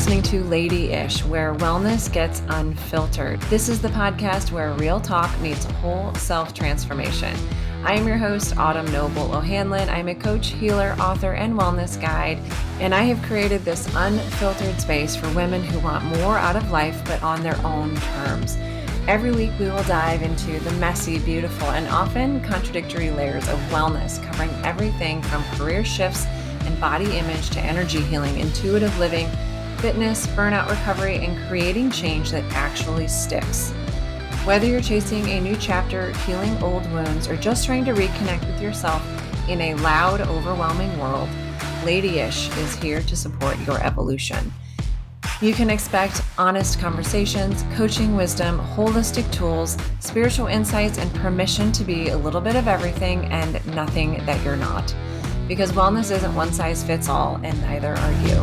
listening to Lady-ish, where wellness gets unfiltered. This is the podcast where real talk meets whole self-transformation. I am your host, Autumn Noble O'Hanlon. I'm a coach, healer, author, and wellness guide, and I have created this unfiltered space for women who want more out of life, but on their own terms. Every week, we will dive into the messy, beautiful, and often contradictory layers of wellness, covering everything from career shifts and body image to energy healing, intuitive living, fitness, burnout recovery, and creating change that actually sticks. Whether you're chasing a new chapter, healing old wounds, or just trying to reconnect with yourself in a loud, overwhelming world, Lady-ish is here to support your evolution. You can expect honest conversations, coaching wisdom, holistic tools, spiritual insights, and permission to be a little bit of everything and nothing that you're not. Because wellness isn't one size fits all, and neither are you.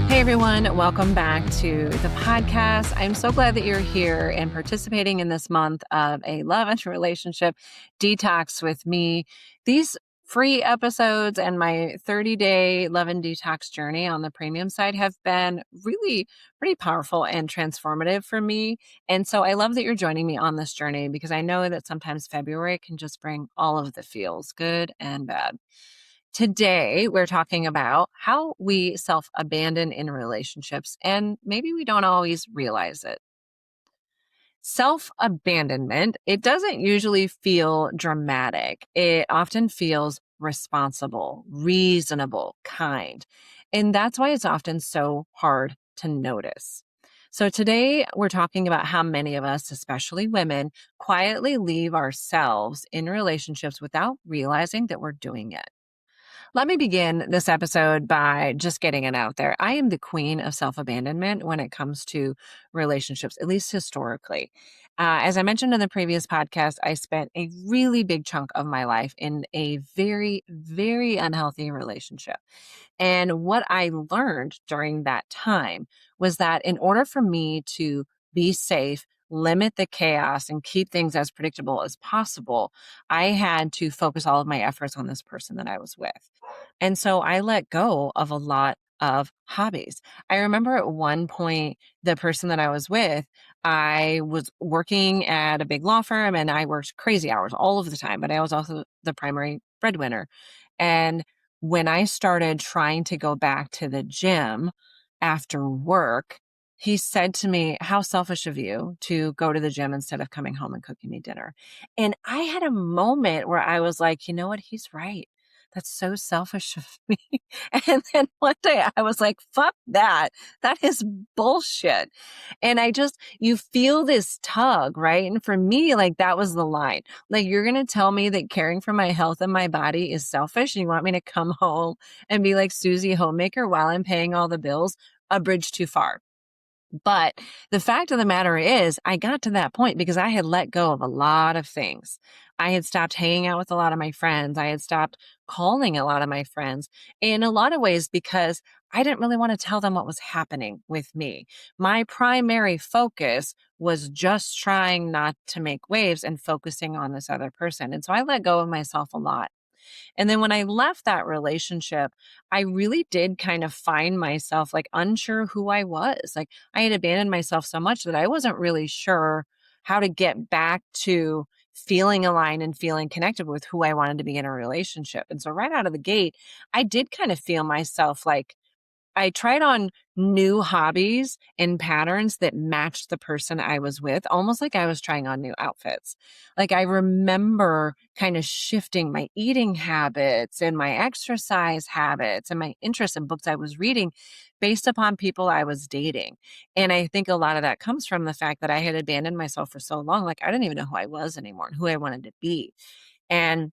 Hey everyone, welcome back to the podcast. I'm so glad that you're here and participating in this month of a love and relationship detox with me. These free episodes and my 30-day love and detox journey on the premium side have been really pretty powerful and transformative for me. And so I love that you're joining me on this journey because I know that sometimes February can just bring all of the feels, good and bad. Today, we're talking about how we self-abandon in relationships, and maybe we don't always realize it. Self-abandonment, it doesn't usually feel dramatic. It often feels responsible, reasonable, kind. And that's why it's often so hard to notice. So today we're talking about how many of us, especially women, quietly leave ourselves in relationships without realizing that we're doing it. Let me begin this episode by just getting it out there. I am the queen of self-abandonment when it comes to relationships, at least historically. As I mentioned in the previous podcast, I spent a really big chunk of my life in a very, very unhealthy relationship. And what I learned during that time was that in order for me to be safe, limit the chaos, and keep things as predictable as possible, I had to focus all of my efforts on this person that I was with. And so I let go of a lot of hobbies. I remember at one point, the person that I was with, I was working at a big law firm and I worked crazy hours all of the time, but I was also the primary breadwinner. And when I started trying to go back to the gym after work, he said to me, "How selfish of you to go to the gym instead of coming home and cooking me dinner." And I had a moment where I was like, you know what? He's right. That's so selfish of me. And then one day I was like, fuck that. That is bullshit. And you feel this tug, right? And for me, like that was the line. Like, you're going to tell me that caring for my health and my body is selfish. And you want me to come home and be like Susie Homemaker while I'm paying all the bills? A bridge too far. But the fact of the matter is, I got to that point because I had let go of a lot of things. I had stopped hanging out with a lot of my friends. I had stopped calling a lot of my friends in a lot of ways because I didn't really want to tell them what was happening with me. My primary focus was just trying not to make waves and focusing on this other person. And so I let go of myself a lot. And then when I left that relationship, I really did kind of find myself like unsure who I was. Like, I had abandoned myself so much that I wasn't really sure how to get back to feeling aligned and feeling connected with who I wanted to be in a relationship. And so right out of the gate, I did kind of feel myself like I tried on new hobbies and patterns that matched the person I was with, almost like I was trying on new outfits. Like, I remember kind of shifting my eating habits and my exercise habits and my interests in books I was reading based upon people I was dating. And I think a lot of that comes from the fact that I had abandoned myself for so long. Like, I didn't even know who I was anymore and who I wanted to be. And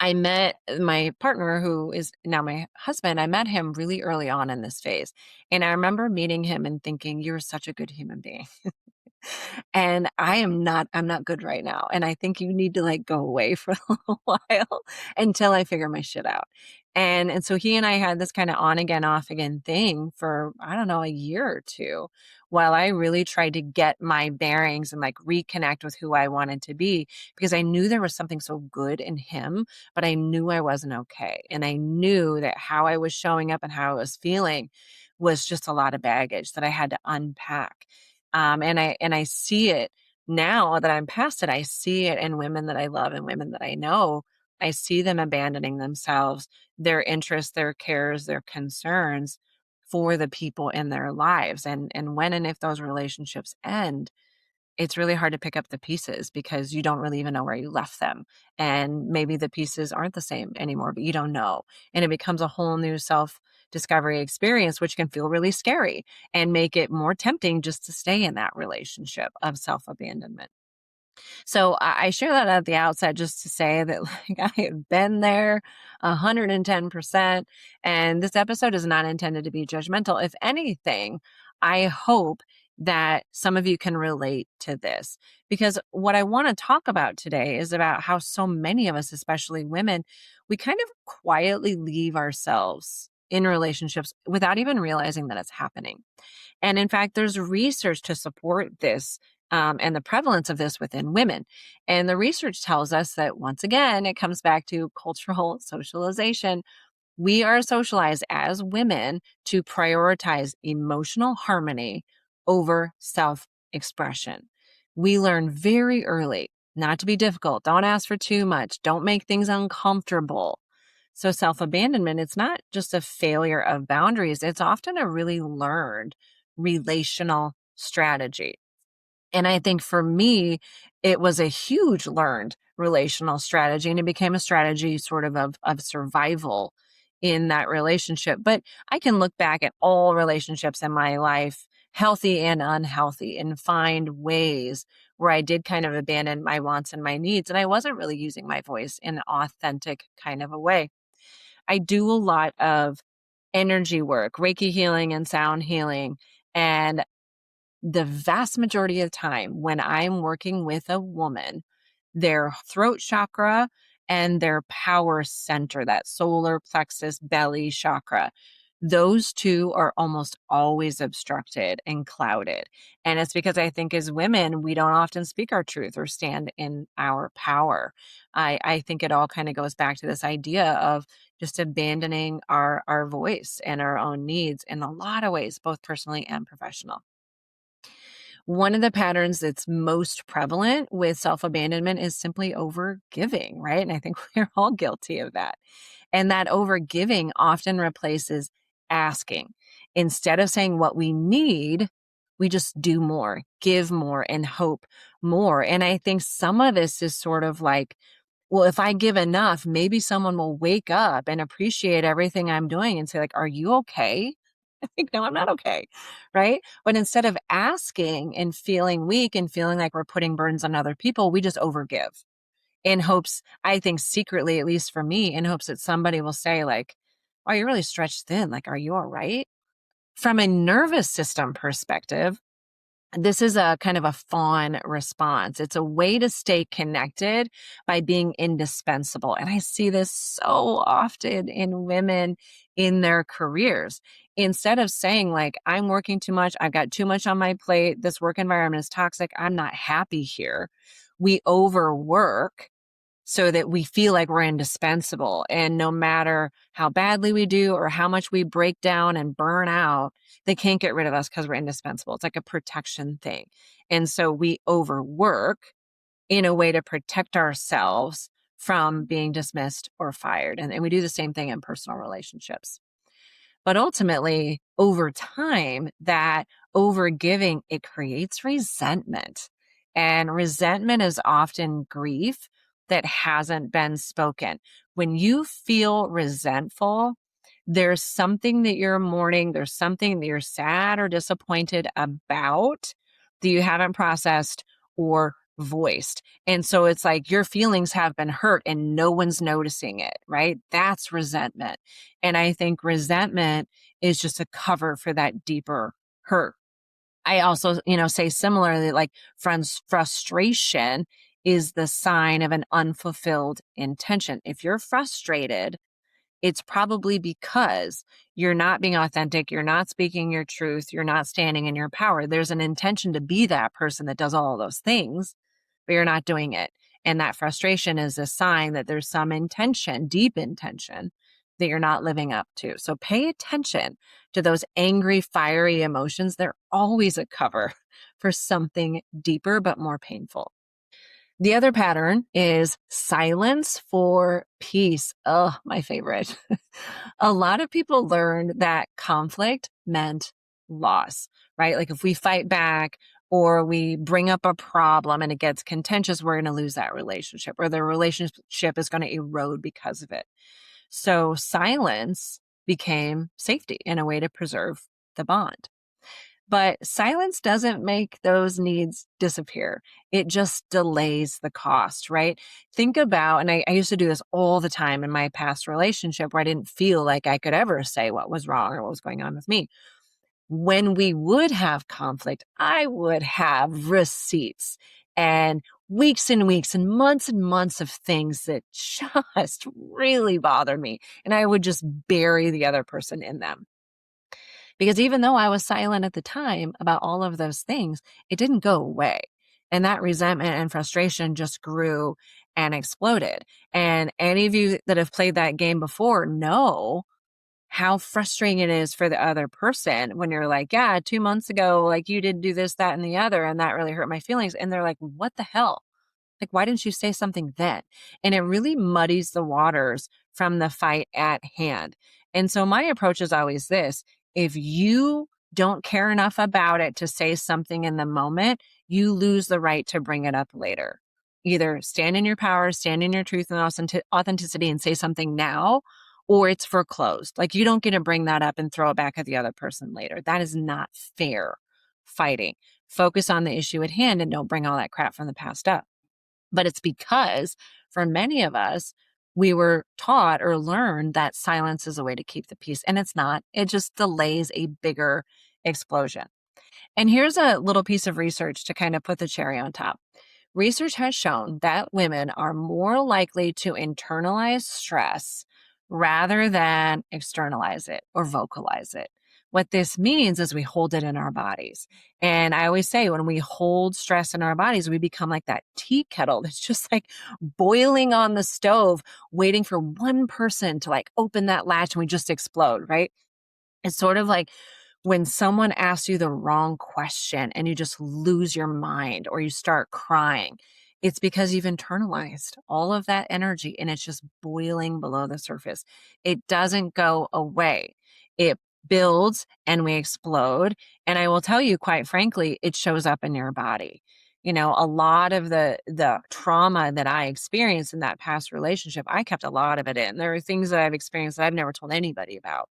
I met my partner, who is now my husband. I met him really early on in this phase. And I remember meeting him and thinking, you're such a good human being. And I'm not good right now. And I think you need to like go away for a little while until I figure my shit out. And so he and I had this kind of on again, off again thing for, I don't know, a year or two while I really tried to get my bearings and like reconnect with who I wanted to be because I knew there was something so good in him, but I knew I wasn't okay. And I knew that how I was showing up and how I was feeling was just a lot of baggage that I had to unpack. And I see it now that I'm past it. I see it in women that I love and women that I know. I see them abandoning themselves, their interests, their cares, their concerns for the people in their lives. And when and if those relationships end, it's really hard to pick up the pieces because you don't really even know where you left them. And maybe the pieces aren't the same anymore, but you don't know. And it becomes a whole new self discovery experience, which can feel really scary and make it more tempting just to stay in that relationship of self abandonment. So I share that at the outset just to say that like I have been there 110%. And this episode is not intended to be judgmental. If anything, I hope that some of you can relate to this because what I want to talk about today is about how so many of us, especially women, we kind of quietly leave ourselves in relationships without even realizing that it's happening. And in fact, there's research to support this and the prevalence of this within women. And the research tells us that once again, it comes back to cultural socialization. We are socialized as women to prioritize emotional harmony over self expression. We learn very early not to be difficult, don't ask for too much, don't make things uncomfortable. So, self abandonment, it's not just a failure of boundaries, it's often a really learned relational strategy. And I think for me, it was a huge learned relational strategy and it became a strategy sort of survival in that relationship. But I can look back at all relationships in my life, healthy and unhealthy, and find ways where I did kind of abandon my wants and my needs. And I wasn't really using my voice in an authentic kind of a way. I do a lot of energy work, Reiki healing and sound healing. And the vast majority of the time when I'm working with a woman, their throat chakra and their power center, that solar plexus belly chakra, those two are almost always obstructed and clouded. And it's because I think as women, we don't often speak our truth or stand in our power. I think it all kind of goes back to this idea of just abandoning our voice and our own needs in a lot of ways, both personally and professional. One of the patterns that's most prevalent with self abandonment is simply over giving, right? And I think we're all guilty of that. And that over giving often replaces asking. Instead of saying what we need, we just do more, give more, and hope more. And I think some of this is sort of like, well, if I give enough, maybe someone will wake up and appreciate everything I'm doing and say, like, are you okay? Like, no, I'm not okay. Right. But instead of asking and feeling weak and feeling like we're putting burdens on other people, we just overgive in hopes, I think secretly, at least for me, in hopes that somebody will say, like, oh, you're really stretched thin. Like, are you all right? From a nervous system perspective, this is a kind of a fawn response. It's a way to stay connected by being indispensable. And I see this so often in women in their careers. Instead of saying, like, I'm working too much, I've got too much on my plate, this work environment is toxic, I'm not happy here, we overwork so that we feel like we're indispensable. And no matter how badly we do or how much we break down and burn out, they can't get rid of us because we're indispensable. It's like a protection thing. And so we overwork in a way to protect ourselves from being dismissed or fired. And we do the same thing in personal relationships. But ultimately, over time, that overgiving, it creates resentment. And resentment is often grief that hasn't been spoken. When you feel resentful, there's something that you're mourning, there's something that you're sad or disappointed about that you haven't processed or voiced. And so it's like your feelings have been hurt and no one's noticing it, right? That's resentment. And I think resentment is just a cover for that deeper hurt. I also, say similarly, like frustration is the sign of an unfulfilled intention. If you're frustrated, it's probably because you're not being authentic, you're not speaking your truth, you're not standing in your power. There's an intention to be that person that does all of those things, but you're not doing it. And that frustration is a sign that there's some intention, deep intention, that you're not living up to. So pay attention to those angry, fiery emotions. They're always a cover for something deeper but more painful. The other pattern is silence for peace. Oh, my favorite. A lot of people learned that conflict meant loss, right? Like if we fight back or we bring up a problem and it gets contentious, we're going to lose that relationship, or the relationship is going to erode because of it. So silence became safety and a way to preserve the bond. But silence doesn't make those needs disappear. It just delays the cost, right? Think about, and I used to do this all the time in my past relationship where I didn't feel like I could ever say what was wrong or what was going on with me. When we would have conflict, I would have receipts and weeks and months of things that just really bother me. And I would just bury the other person in them. Because even though I was silent at the time about all of those things, it didn't go away. And that resentment and frustration just grew and exploded. And any of you that have played that game before know how frustrating it is for the other person when you're like, yeah, 2 months ago, like you did do this, that, and the other, and that really hurt my feelings. And they're like, what the hell? Like, why didn't you say something then? And it really muddies the waters from the fight at hand. And so my approach is always this: if you don't care enough about it to say something in the moment, you lose the right to bring it up later. Either stand in your power, stand in your truth and authenticity and say something now, or it's foreclosed. Like, you don't get to bring that up and throw it back at the other person later. That is not fair fighting. Focus on the issue at hand and don't bring all that crap from the past up. But it's because for many of us, we were taught or learned that silence is a way to keep the peace. And it's not. It just delays a bigger explosion. And here's a little piece of research to kind of put the cherry on top. Research has shown that women are more likely to internalize stress rather than externalize it or vocalize it. What this means is we hold it in our bodies. And I always say when we hold stress in our bodies, we become like that tea kettle that's just like boiling on the stove, waiting for one person to like open that latch and we just explode, right? It's sort of like when someone asks you the wrong question and you just lose your mind or you start crying. It's because you've internalized all of that energy and it's just boiling below the surface. It doesn't go away. It builds and we explode. And I will tell you, quite frankly, it shows up in your body. A lot of the trauma that I experienced in that past relationship, I kept a lot of it in. There are things that I've experienced that I've never told anybody about.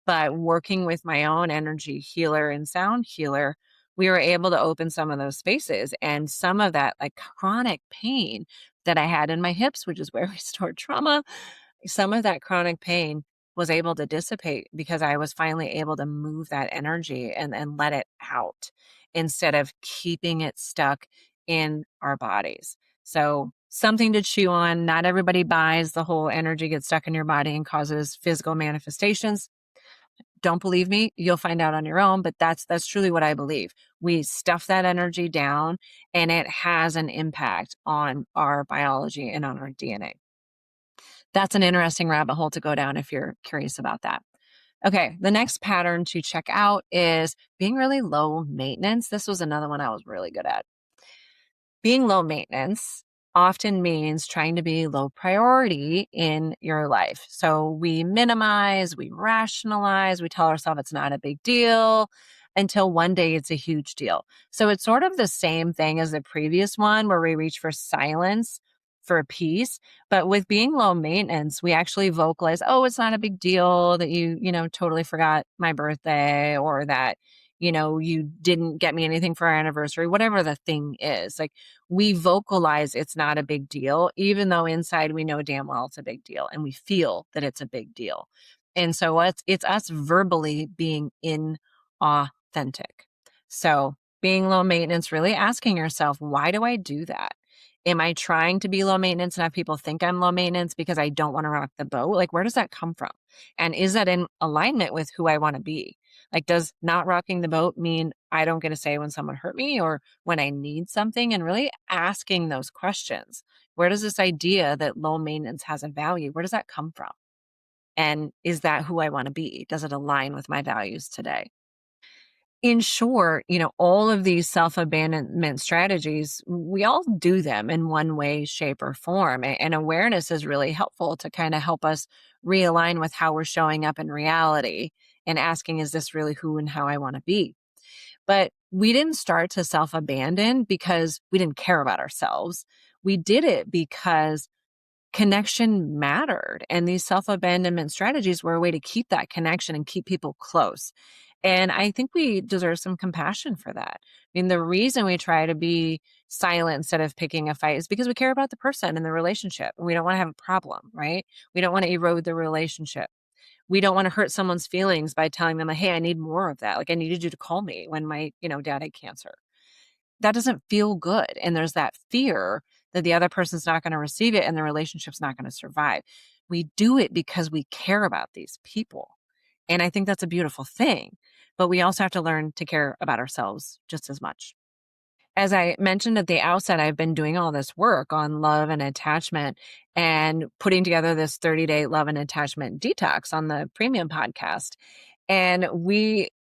But working with my own energy healer and sound healer, we were able to open some of those spaces, and some of that like chronic pain that I had in my hips, which is where we stored trauma, some of that chronic pain was able to dissipate because I was finally able to move that energy and let it out instead of keeping it stuck in our bodies. So something to chew on. Not everybody buys the whole energy gets stuck in your body and causes physical manifestations. Don't believe me? You'll find out on your own, but that's truly what I believe. We stuff that energy down and it has an impact on our biology and on our DNA. That's an interesting rabbit hole to go down if you're curious about that. Okay, the next pattern to check out is being really low maintenance. This was another one I was really good at. Being low maintenance often means trying to be low priority in your life. So we minimize, we rationalize, we tell ourselves it's not a big deal until one day it's a huge deal. So it's sort of the same thing as the previous one where we reach for silence for peace. But with being low maintenance, we actually vocalize, oh, it's not a big deal that you totally forgot my birthday, or that you didn't get me anything for our anniversary, whatever the thing is. Like, we vocalize it's not a big deal, even though inside we know damn well it's a big deal and we feel that it's a big deal. And so it's us verbally being inauthentic. So, being low maintenance, really asking yourself, why do I do that? Am I trying to be low maintenance and have people think I'm low maintenance because I don't want to rock the boat? Like, where does that come from? And is that in alignment with who I want to be? Like, does not rocking the boat mean I don't get to say when someone hurt me or when I need something? And really asking those questions. Where does this idea that low maintenance has a value, where does that come from? And is that who I want to be? Does it align with my values today? In short, all of these self-abandonment strategies, we all do them in one way, shape, or form. And awareness is really helpful to kind of help us realign with how we're showing up in reality and asking, is this really who and how I want to be? But we didn't start to self-abandon because we didn't care about ourselves. We did it because connection mattered. And these self-abandonment strategies were a way to keep that connection and keep people close. And I think we deserve some compassion for that. I mean, the reason we try to be silent instead of picking a fight is because we care about the person and the relationship. And we don't want to have a problem, right? We don't want to erode the relationship. We don't want to hurt someone's feelings by telling them, hey, I need more of that. Like, I needed you to call me when my, dad had cancer. That doesn't feel good. And there's that fear that the other person's not going to receive it and the relationship's not going to survive. We do it because we care about these people. And I think that's a beautiful thing. But we also have to learn to care about ourselves just as much. As I mentioned at the outset, I've been doing all this work on love and attachment and putting together this 30-day love and attachment detox on the premium podcast. And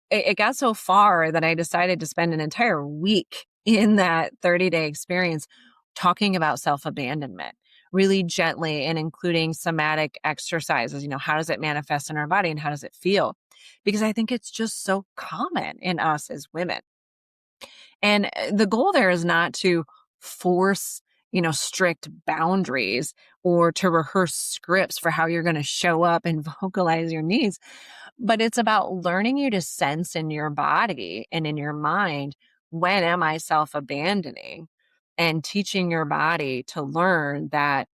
it got so far that I decided to spend an entire week in that 30-day experience talking about self-abandonment really gently and including somatic exercises. How does it manifest in our body and how does it feel? Because I think it's just so common in us as women. And the goal there is not to force, strict boundaries or to rehearse scripts for how you're going to show up and vocalize your needs, but it's about learning you to sense in your body and in your mind, when am I self-abandoning? And teaching your body to learn that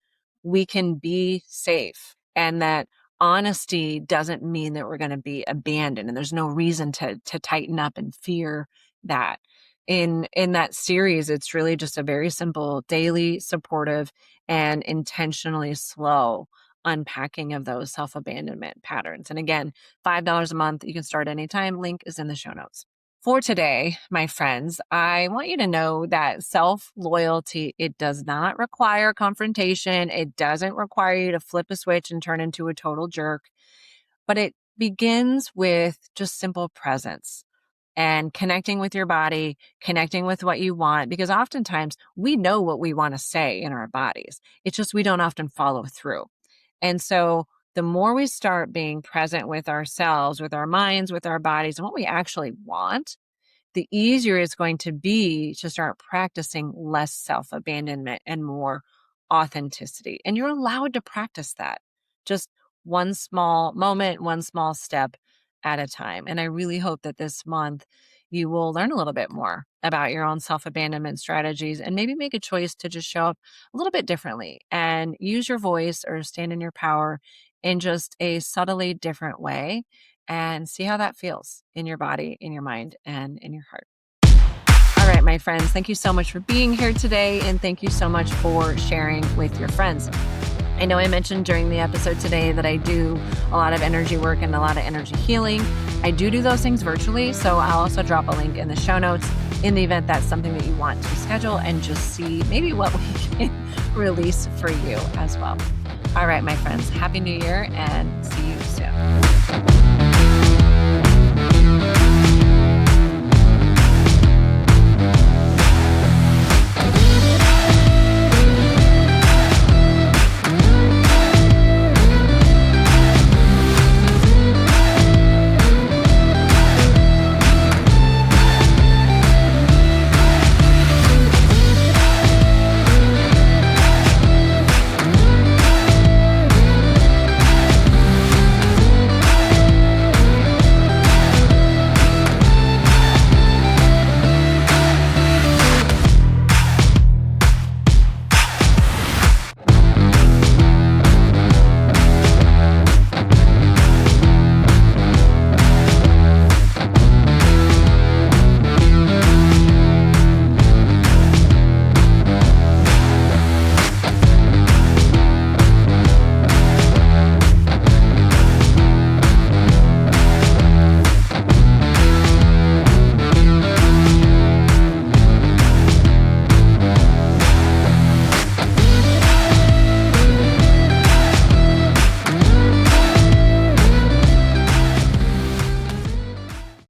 we can be safe and that honesty doesn't mean that we're going to be abandoned. And there's no reason to tighten up and fear that. In that series, it's really just a very simple, daily, supportive, and intentionally slow unpacking of those self-abandonment patterns. And again, $5 a month. You can start anytime. Link is in the show notes. For today, my friends, I want you to know that self-loyalty, it does not require confrontation. It doesn't require you to flip a switch and turn into a total jerk, but it begins with just simple presence and connecting with your body, connecting with what you want, because oftentimes we know what we want to say in our bodies. It's just we don't often follow through. And so the more we start being present with ourselves, with our minds, with our bodies, and what we actually want, the easier it's going to be to start practicing less self-abandonment and more authenticity. And you're allowed to practice that. Just one small moment, one small step at a time. And I really hope that this month you will learn a little bit more about your own self-abandonment strategies and maybe make a choice to just show up a little bit differently and use your voice or stand in your power in just a subtly different way and see how that feels in your body, in your mind, and in your heart. All right, my friends, thank you so much for being here today. And thank you so much for sharing with your friends. I know I mentioned during the episode today that I do a lot of energy work and a lot of energy healing. I do those things virtually, so I'll also drop a link in the show notes in the event that's something that you want to schedule and just see maybe what we can release for you as well. All right, my friends, Happy New Year and see you soon.